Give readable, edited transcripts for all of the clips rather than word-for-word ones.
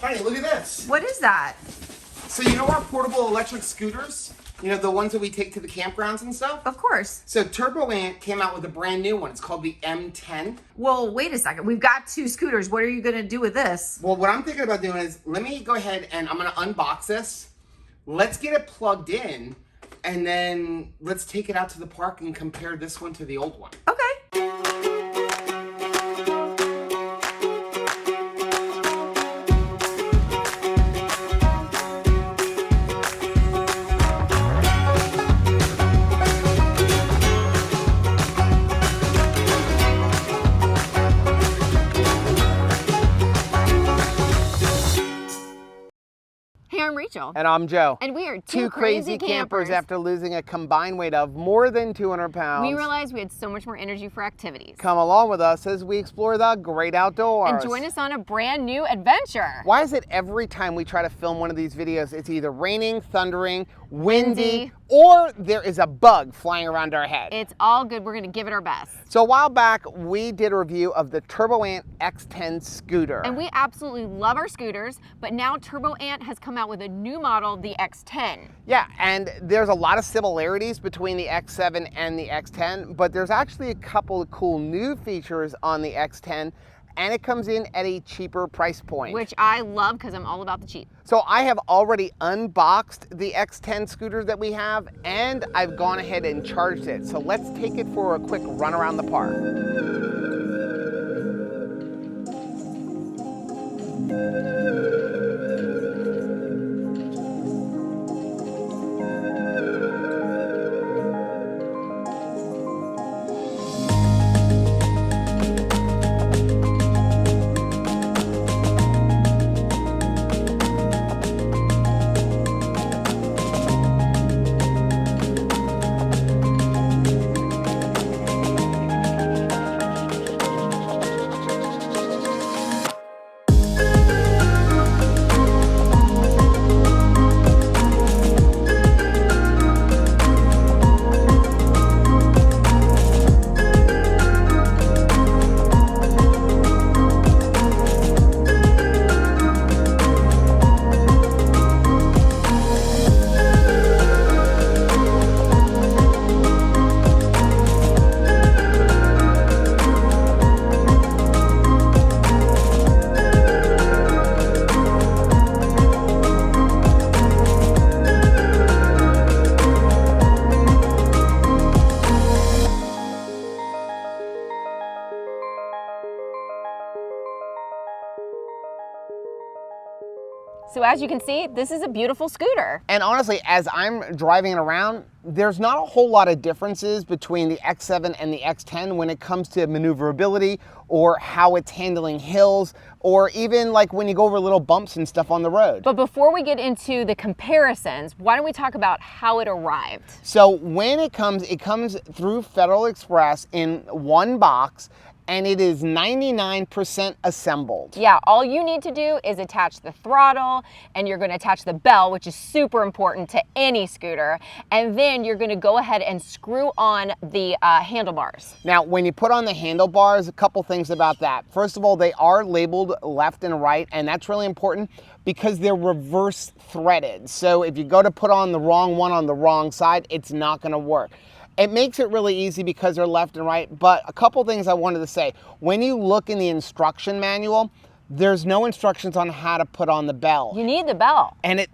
Hey, look at this. What is that? So you know our portable electric scooters? You know, the ones that we take to the campgrounds and stuff? Of course. So Turboant came out with a brand new one. It's called the M10. Well, wait a second. We've got 2 scooters. What are you going to do with this? Well, what I'm thinking about doing is, let me go ahead and I'm going to unbox this. Let's get it plugged in, and then let's take it out to the park and compare this one to the old one. Okay. I'm Rachel. And I'm Joe. And we are two crazy campers after losing a combined weight of more than 200 pounds. We realized we had so much more energy for activities. Come along with us as we explore the great outdoors. And join us on a brand new adventure. Why is it every time we try to film one of these videos, it's either raining, thundering, windy, or there is a bug flying around our head? It's all good. We're going to give it our best. So a while back, we did a review of the Turboant X10 scooter. And we absolutely love our scooters, but now Turboant has come out with a new model, the X10. Yeah, and there's a lot of similarities between the X7 and the X10, but there's actually a couple of cool new features on the X10, and it comes in at a cheaper price point. Which I love because I'm all about the cheap. So I have already unboxed the X10 scooter that we have, and I've gone ahead and charged it. So let's take it for a quick run around the park. So as you can see, this is a beautiful scooter. And honestly, as I'm driving it around, there's not a whole lot of differences between the X7 and the X10 when it comes to maneuverability or how it's handling hills, or even like when you go over little bumps and stuff on the road. But before we get into the comparisons, why don't we talk about how it arrived? So when it comes through Federal Express in one box, and it is 99% assembled. Yeah, all you need to do is attach the throttle, and you're going to attach the bell, which is super important to any scooter, and then you're going to go ahead and screw on the handlebars. Now, when you put on the handlebars, a couple things about that. First of all, they are labeled left and right, and that's really important because they're reverse threaded. So if you go to put on the wrong one on the wrong side, it's not going to work. It makes it really easy because they're left and right, but a couple things I wanted to say. When you look in the instruction manual, there's no instructions on how to put on the bell. You need the bell. And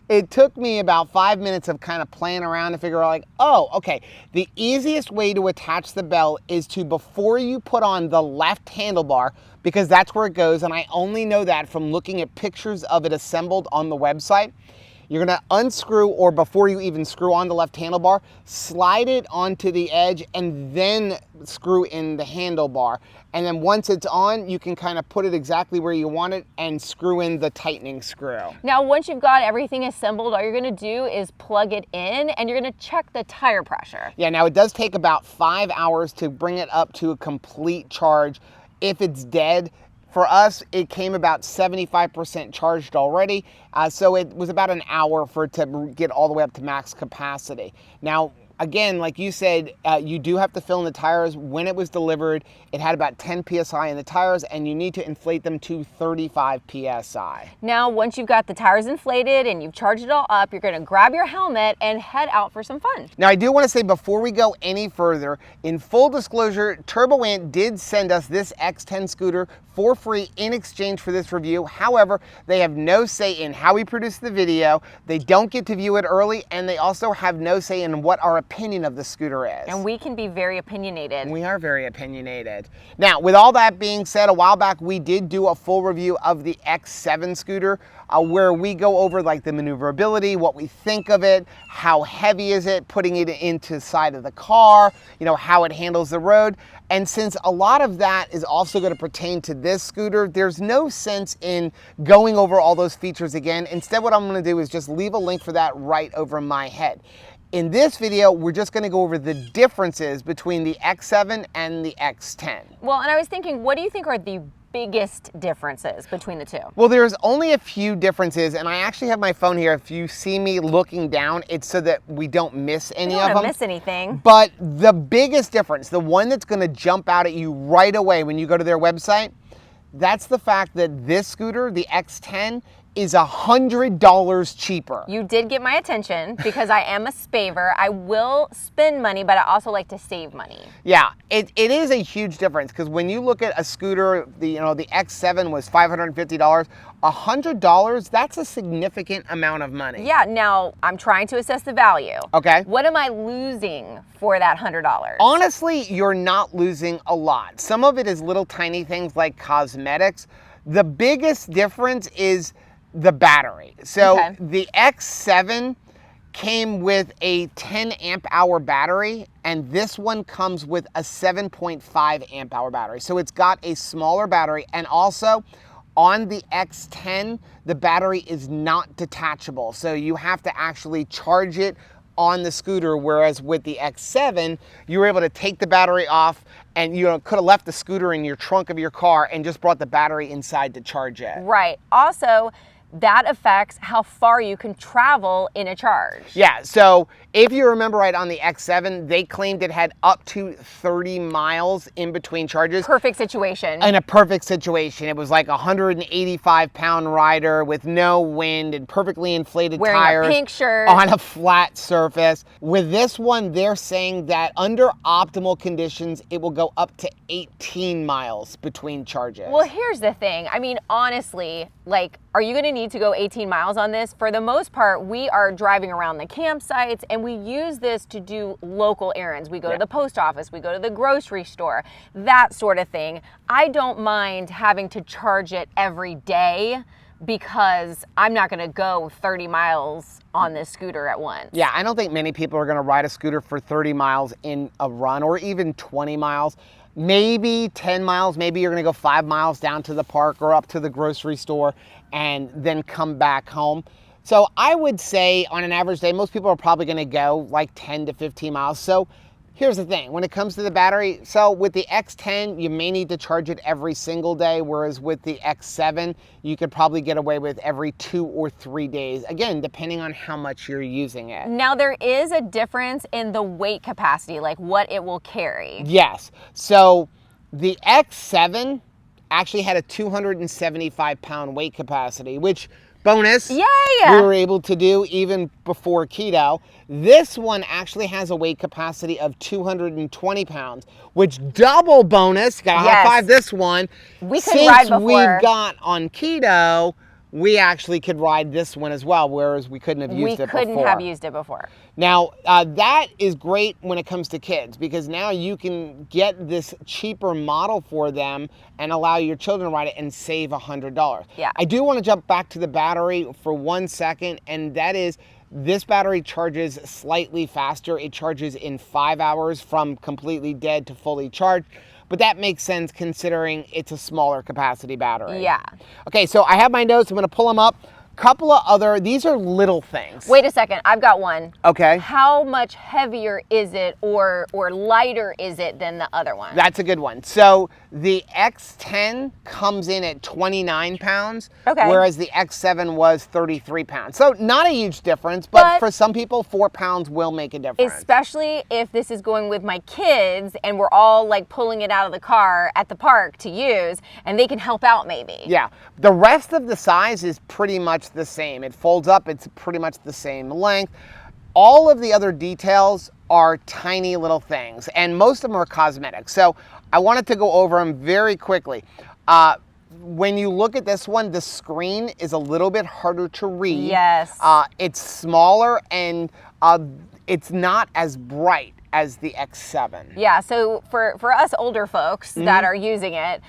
it took me about 5 minutes of kind of playing around to figure out like, oh, okay, the easiest way to attach the bell is to, before you put on the left handlebar, because that's where it goes, and I only know that from looking at pictures of it assembled on the website. You're gonna unscrew, or before you even screw on the left handlebar, slide it onto the edge and then screw in the handlebar. And then once it's on, you can kind of put it exactly where you want it and screw in the tightening screw. Now, once you've got everything assembled, all you're gonna do is plug it in, and you're gonna check the tire pressure. Yeah, now it does take about 5 hours to bring it up to a complete charge. If it's dead, for us, it came about 75% charged already, so it was about an hour for it to get all the way up to max capacity. Now, again, like you said, you do have to fill in the tires. When it was delivered, it had about 10 PSI in the tires, and you need to inflate them to 35 PSI. Now, once you've got the tires inflated and you've charged it all up, you're gonna grab your helmet and head out for some fun. Now, I do want to say before we go any further, in full disclosure, Turboant did send us this X10 scooter for free in exchange for this review. However, they have no say in how we produce the video, they don't get to view it early, and they also have no say in what our opinion of the scooter is. And we can be very opinionated. We are very opinionated. Now, with all that being said, a while back we did do a full review of the X7 scooter where we go over like the maneuverability, what we think of it, how heavy is it, putting it into the side of the car, you know, how it handles the road. And since a lot of that is also going to pertain to this scooter, there's no sense in going over all those features again. Instead, what I'm going to do is just leave a link for that right over my head. In this video, we're just going to go over the differences between the X7 and the X10. Well, and I was thinking, what do you think are the biggest differences between the two? Well, there's only a few differences, and I actually have my phone here. If you see me looking down, it's so that we don't miss any of them. Don't miss anything. But the biggest difference, the one that's going to jump out at you right away when you go to their website, that's the fact that this scooter, the X10, is $100 cheaper. You did get my attention because I am a spaver. I will spend money, but I also like to save money. Yeah, it is a huge difference because when you look at a scooter, the X7 was $550. $100, that's a significant amount of money. Yeah, now I'm trying to assess the value. Okay. What am I losing for that $100? Honestly, you're not losing a lot. Some of it is little tiny things like cosmetics. The biggest difference is the battery. So Okay. the X7 came with a 10 amp hour battery, and this one comes with a 7.5 amp hour battery. So it's got a smaller battery, and also on the X10, the battery is not detachable. So you have to actually charge it on the scooter, whereas with the X7, you were able to take the battery off and could have left the scooter in your trunk of your car and just brought the battery inside to charge it. Right. Also, that affects how far you can travel in a charge. Yeah, so if you remember right, on the X7, they claimed it had up to 30 miles in between charges. Perfect situation. In a perfect situation. It was like a 185-pound rider with no wind and perfectly inflated Wearing tires a pink shirt on a flat surface. With this one, they're saying that under optimal conditions, it will go up to 18 miles between charges. Well, here's the thing. I mean, honestly, like, are you going to need to go 18 miles on this? For the most part, we are driving around the campsites, and we use this to do local errands. We go to the post office, we go to the grocery store, that sort of thing. I don't mind having to charge it every day because I'm not going to go 30 miles on this scooter at once. Yeah, I don't think many people are going to ride a scooter for 30 miles in a run, or even 20 miles. Maybe 10 miles, maybe you're gonna go 5 miles down to the park or up to the grocery store and then come back home. So I would say on an average day, most people are probably gonna go like 10 to 15 miles. So here's the thing, when it comes to the battery, so with the X10, you may need to charge it every single day, whereas with the X7, you could probably get away with every 2 or 3 days, again, depending on how much you're using it. Now, there is a difference in the weight capacity, like what it will carry. Yes, so the X7 actually had a 275-pound weight capacity, which, bonus, Yay! we were able to do even before keto. This one actually has a weight capacity of 220 pounds, which double bonus, gotta high five this one. We couldn't ride before. Since we've got on keto, we actually could ride this one as well, whereas we couldn't have used it before. We couldn't have used it before. Now, that is great when it comes to kids, because now you can get this cheaper model for them and allow your children to ride it and save $100. Yeah. I do want to jump back to the battery for 1 second, and that is this battery charges slightly faster. It charges in 5 hours from completely dead to fully charged. But that makes sense considering it's a smaller capacity battery. Yeah. Okay, so I have my notes. I'm going to pull them up. Couple of other, these are little things. Wait a second, I've got one. Okay. How much heavier is it or lighter is it than the other one? That's a good one. So the X10 comes in at 29 pounds, Okay. whereas the X7 was 33 pounds. So not a huge difference, but for some people, 4 pounds will make a difference. Especially if this is going with my kids and we're all like pulling it out of the car at the park to use, and they can help out maybe. Yeah, the rest of the size is pretty much the same. It folds up, it's pretty much the same length. All of the other details are tiny little things, and most of them are cosmetic. So I wanted to go over them very quickly. When you look at this one, the screen is a little bit harder to read. Yes. It's smaller, and it's not as bright as the X7. Yeah, so for us older folks that are using it,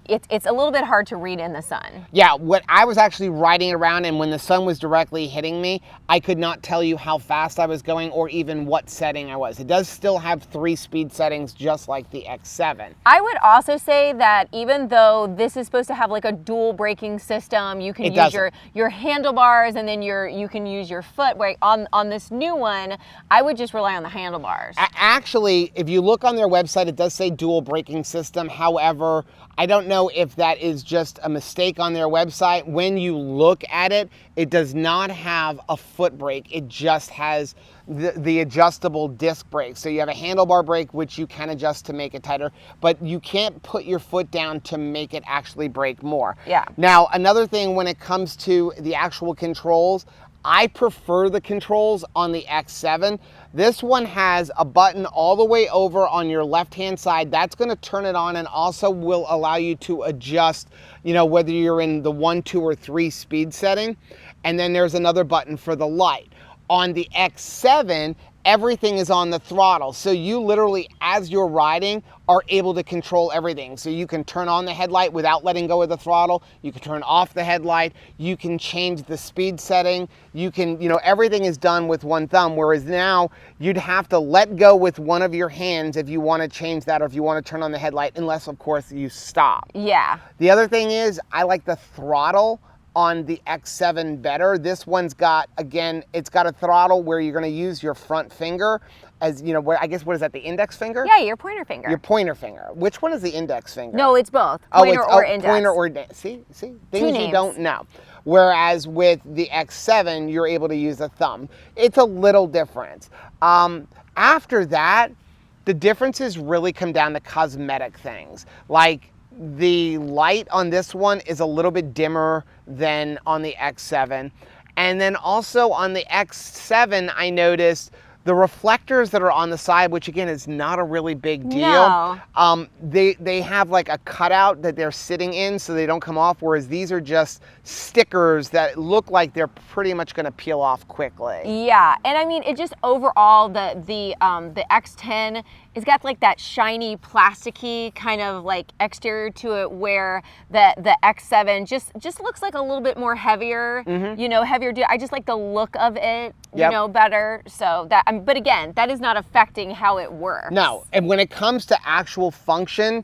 it's a little bit hard to read in the sun. Yeah, what I was actually riding around, and when the sun was directly hitting me, I could not tell you how fast I was going or even what setting I was. It does still have 3 speed settings just like the X7. I would also say that even though this is supposed to have like a dual braking system, you can use your handlebars and then you can use your foot. Right, on this new one, I would just rely on the handlebars. Actually, if you look on their website, it does say dual braking system. However, I don't know if that is just a mistake on their website. When you look at it, it does not have a foot brake. It just has the adjustable disc brake. So you have a handlebar brake, which you can adjust to make it tighter, but you can't put your foot down to make it actually brake more. Yeah. Now, another thing when it comes to the actual controls, I prefer the controls on the X7. This one has a button all the way over on your left-hand side. That's gonna turn it on and also will allow you to adjust, whether you're in the 1, 2, or 3 speed setting. And then there's another button for the light. On the X7, everything is on the throttle. So you literally, as you're riding, are able to control everything. So you can turn on the headlight without letting go of the throttle. You can turn off the headlight. You can change the speed setting. You can, everything is done with one thumb. Whereas now you'd have to let go with one of your hands if you want to change that or if you want to turn on the headlight, unless of course you stop. Yeah. The other thing is I like the throttle on the X7 better. This one's got, again, it's got a throttle where you're gonna use your front finger as, I guess, what is that, the index finger? Yeah, your pointer finger. Your pointer finger. Which one is the index finger? No, it's both. Pointer or index. Pointer or see? Things you don't know. Whereas with the X7, you're able to use a thumb. It's a little different. After that, the differences really come down to cosmetic things. Like, the light on this one is a little bit dimmer than on the X7. And then also on the X7, I noticed the reflectors that are on the side, which again is not a really big deal. No. They have like a cutout that they're sitting in so they don't come off, whereas these are just stickers that look like they're pretty much gonna peel off quickly. Yeah, and I mean, it just overall, the X10, it's got like that shiny plasticky kind of like exterior to it, where the X7 just looks like a little bit more heavier, heavier. I just like the look of it, better. So that, but again, that is not affecting how it works. No, and when it comes to actual function,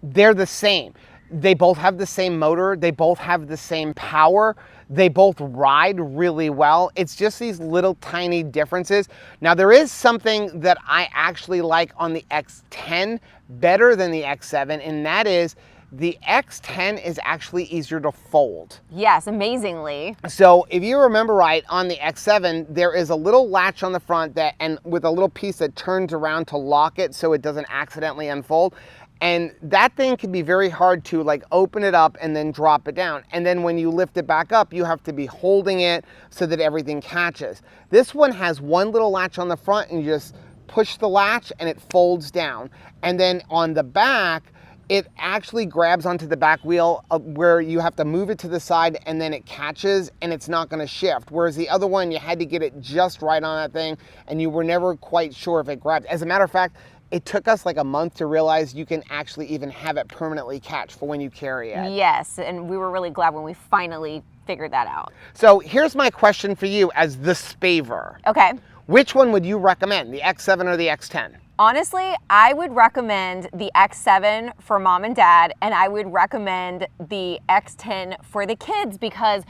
they're the same. They both have the same motor. They both have the same power. They both ride really well. It's just these little tiny differences. Now, there is something that I actually like on the X10 better than the X7, and that is the X10 is actually easier to fold. Yes, amazingly. So if you remember right, on the X7, there is a little latch on the front and with a little piece that turns around to lock it so it doesn't accidentally unfold. And that thing can be very hard to like open it up and then drop it down. And then when you lift it back up, you have to be holding it so that everything catches. This one has one little latch on the front and you just push the latch and it folds down. And then on the back, it actually grabs onto the back wheel where you have to move it to the side and then it catches and it's not gonna shift. Whereas the other one, you had to get it just right on that thing and you were never quite sure if it grabbed. As a matter of fact, it took us like a month to realize you can actually even have it permanently catch for when you carry it. Yes, and we were really glad when we finally figured that out. So here's my question for you as the spaver. Okay. Which one would you recommend, the X7 or the X10? Honestly, I would recommend the X7 for mom and dad, and I would recommend the X10 for the kids because,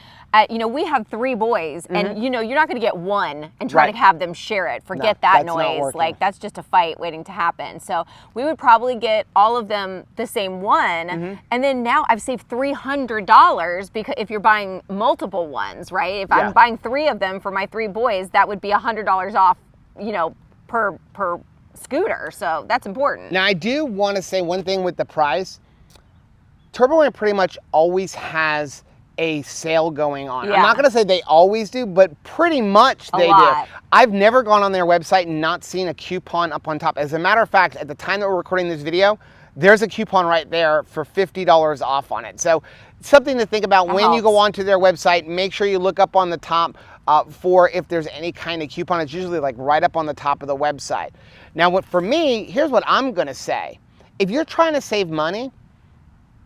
you know, we have 3 boys, and you know, you're not going to get one and try to have them share it. Forget that noise. Like, that's just a fight waiting to happen. So we would probably get all of them the same one, and then now I've saved $300 because if you're buying multiple ones, right? If I'm buying 3 of them for my 3 boys, that would be $100 off, you know, per scooter, so that's important. Now I do want to say one thing with the price. Turboant pretty much always has a sale going on. I'm not going to say they always do, but pretty much they do. I've never gone on their website and not seen a coupon up on top. As a matter of fact, at the time that we're recording this video, there's a coupon right there for $50 off on it. So something to think about when you go onto their website. Make sure you look up on the top for if there's any kind of coupon. It's usually like right up on the top of the website. Now, for me, here's what I'm gonna say. If you're trying to save money,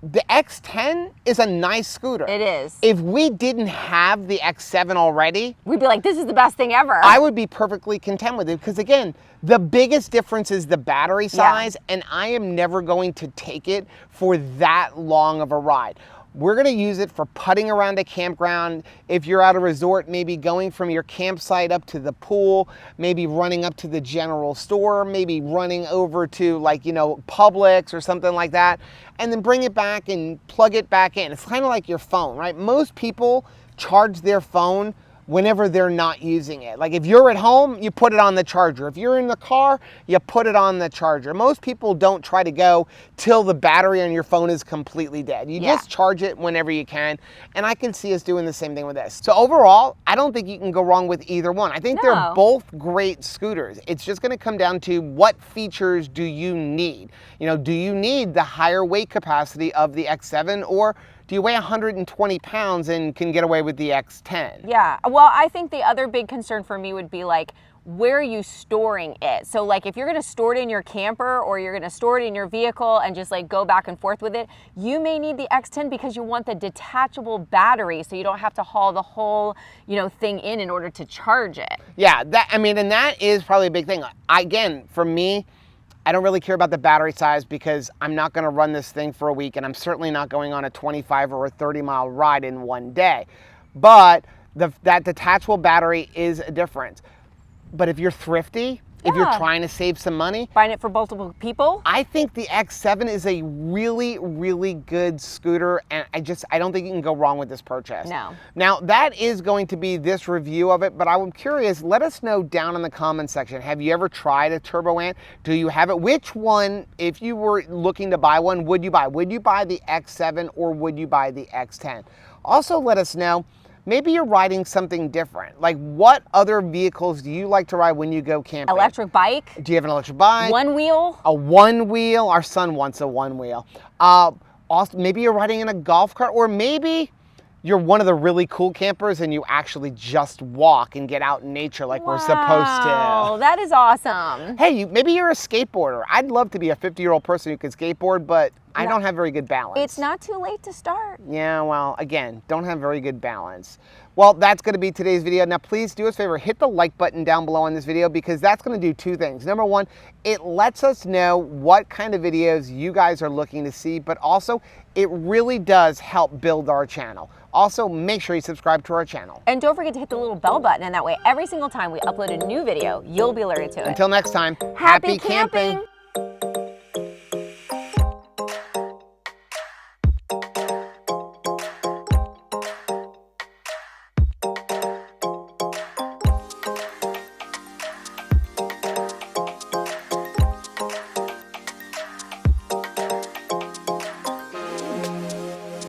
the X10 is a nice scooter. It is. If we didn't have the X7 already, we'd be like, this is the best thing ever. I would be perfectly content with it because, again, the biggest difference is the battery size, and I am never going to take it for that long of a ride. We're gonna use it for putting around a campground. If you're at a resort, maybe going from your campsite up to the pool, maybe running up to the general store, maybe running over to, like, you know, Publix or something like that, and then bring it back and plug it back in. It's kind of like your phone, right? Most people charge their phone whenever they're not using it. Like if you're at home, you put it on the charger. If you're in the car, you put it on the charger. Most people don't try to go till the battery on your phone is completely dead. You just charge it whenever you can. And I can see us doing the same thing with this. So overall, I don't think you can go wrong with either one. I think they're both great scooters. It's just gonna come down to what features do you need? You know, do you need the higher weight capacity of the X7, or do you weigh 120 pounds and can get away with the X10? Yeah, well, I think the other big concern for me would be like, where are you storing it? So like if you're gonna store it in your camper or you're gonna store it in your vehicle and just like go back and forth with it, you may need the X10 because you want the detachable battery so you don't have to haul the whole, you know, thing in order to charge it. Yeah, I mean, and that is probably a big thing. Again, for me, I don't really care about the battery size because I'm not gonna run this thing for a week, and I'm certainly not going on a 25 or a 30-mile ride in one day. But that detachable battery is a difference. But if you're thrifty, if you're trying to save some money, buying it for multiple people, I think the X7 is a really, really good scooter, and I don't think you can go wrong with this purchase. No. Now, that is going to be this review of it, but I'm curious, let us know down in the comments section, have you ever tried a Turboant? Do you have it? Which one, if you were looking to buy one, would you buy? Would you buy the X7 or would you buy the X10? Also, let us know, maybe you're riding something different. Like, what other vehicles do you like to ride when you go camping? Electric bike. Do you have an electric bike? One wheel. A one wheel. Our son wants a one wheel. Also, maybe you're riding in a golf cart, or maybe you're one of the really cool campers and you actually just walk and get out in nature like we're supposed to. Oh, that is awesome. Hey, maybe you're a skateboarder. I'd love to be a 50-year-old person who can skateboard, but I don't have very good balance. It's not too late to start. Yeah, well, again, don't have very good balance. Well, that's going to be today's video. Now, please do us a favor, hit the like button down below on this video because that's going to do 2 things. Number 1, it lets us know what kind of videos you guys are looking to see, but also it really does help build our channel. Also, make sure you subscribe to our channel. And don't forget to hit the little bell button, and that way every single time we upload a new video, you'll be alerted to it. Until next time, Happy camping!